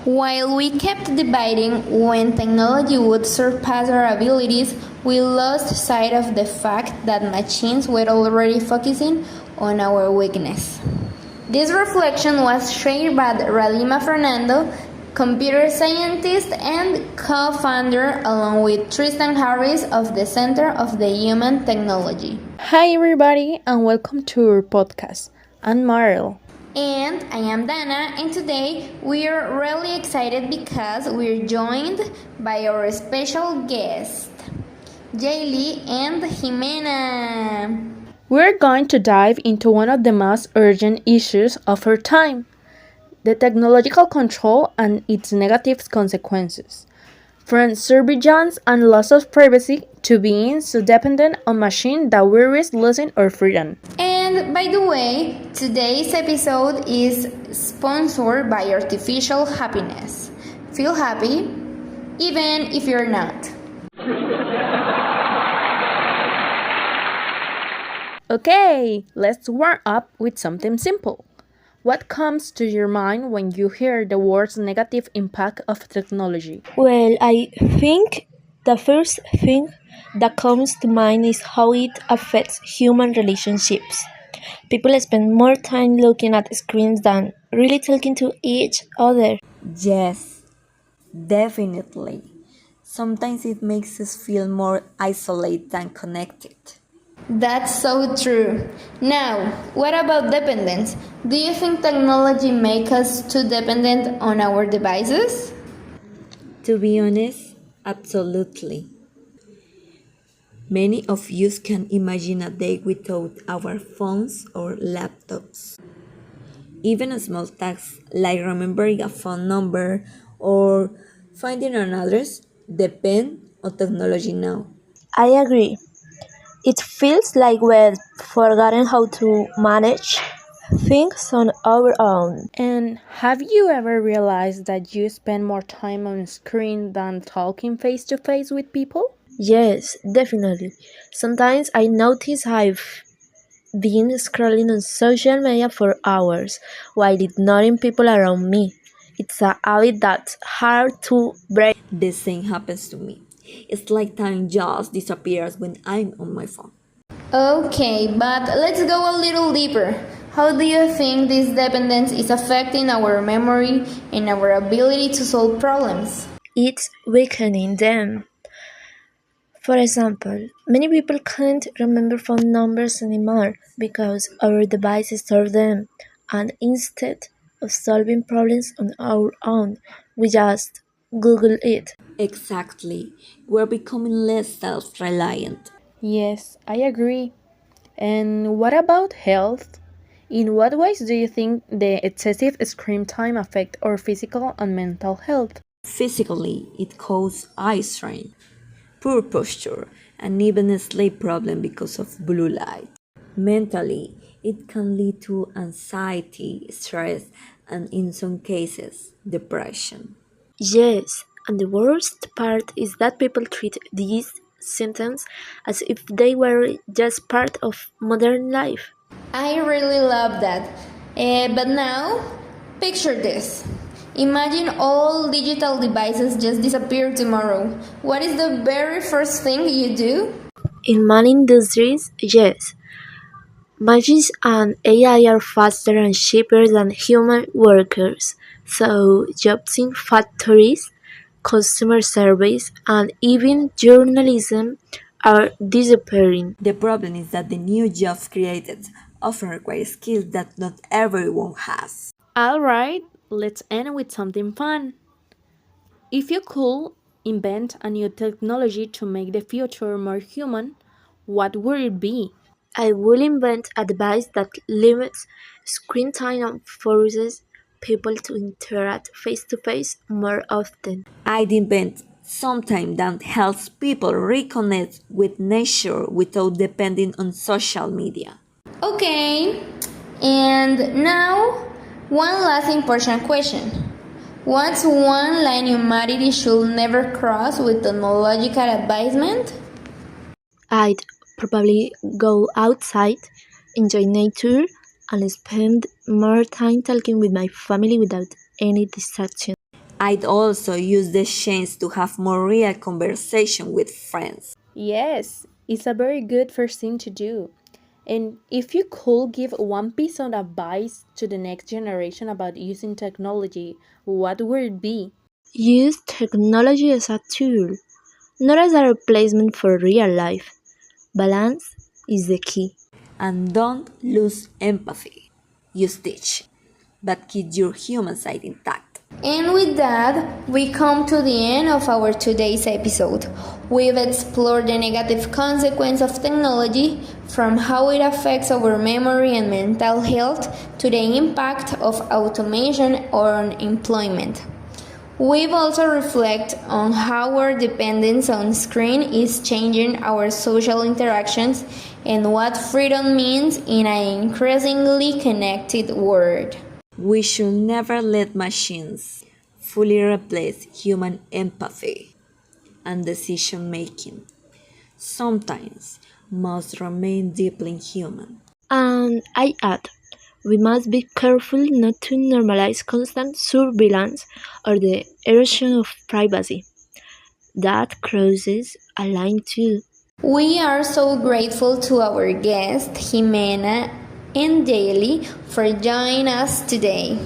While we kept debating when technology would surpass our abilities, we lost sight of the fact that machines were already focusing on our weakness. This reflection was shared by Ralima Fernando, computer scientist and co-founder, along with Tristan Harris of the Center of the Human Technology. Hi, everybody, and welcome to our podcast. I'm Marl. And I am Dana, and today we are really excited because we're joined by our special guest, Jaylee and Gimena. We're going to dive into one of the most urgent issues of our time: the technological control and its negative consequences. From surveillance and loss of privacy to being so dependent on machines that we risk losing our freedom. And by the way, today's episode is sponsored by Artificial Happiness. Feel happy, even if you're not. Okay, let's warm up with something simple. What comes to your mind when you hear the words negative impact of technology? Well, I think the first thing that comes to mind is how it affects human relationships. People spend more time looking at screens than really talking to each other. Yes, definitely. Sometimes it makes us feel more isolated than connected. That's so true. Now, what about dependence? Do you think technology makes us too dependent on our devices? To be honest, absolutely. Many of us can imagine a day without our phones or laptops. Even small tasks like remembering a phone number or finding an address depend on technology now. I agree. It feels like we've forgotten how to manage things on our own. And have you ever realized that you spend more time on screen than talking face to face with people? Yes, definitely. Sometimes I notice I've been scrolling on social media for hours while ignoring people around me. It's a habit that's hard to break. The same happens to me. It's like time just disappears when I'm on my phone. Okay, but let's go a little deeper. How do you think this dependence is affecting our memory and our ability to solve problems? It's weakening them. For example, many people can't remember phone numbers anymore because our devices store them, and instead of solving problems on our own, we just Google it. Exactly. We're becoming less self reliant. Yes, I agree. And what about health? In what ways do you think the excessive screen time affect our physical and mental health? Physically, it causes eye strain, poor posture, and even a sleep problem because of blue light. Mentally, it can lead to anxiety, stress, and in some cases, depression. Yes, and the worst part is that people treat these symptoms as if they were just part of modern life. I really love that. But now, picture this. Imagine all digital devices just disappear tomorrow. What is the very first thing you do? In many industries, yes, machines and AI are faster and cheaper than human workers, so jobs in factories, customer service, and even journalism are disappearing. The problem is that the new jobs created often require skills that not everyone has. Alright, let's end with something fun. If you could invent a new technology to make the future more human, what would it be? I will invent a device that limits screen time and forces people to interact face to face more often. I'd invent something that helps people reconnect with nature without depending on social media. Okay, and now one last important question. What's one line humanity should never cross with technological advancement? I'd probably go outside, enjoy nature, and spend more time talking with my family without any distraction. I'd also use the chance to have more real conversation with friends. Yes, it's a very good first thing to do. And if you could give one piece of advice to the next generation about using technology, what would it be? Use technology as a tool, not as a replacement for real life. Balance is the key. And don't lose empathy. Use teach, but keep your human side intact. And with that, we come to the end of our today's episode. We've explored the negative consequence of technology, from how it affects our memory and mental health to the impact of automation on employment. We've also reflected on how our dependence on screen is changing our social interactions and what freedom means in an increasingly connected world. We should never let machines fully replace human empathy and decision making. Sometimes must remain deeply human. And I add, we must be careful not to normalize constant surveillance or the erosion of privacy. That crosses a line too. We are so grateful to our guest, Gimena and Daly, for joining us today.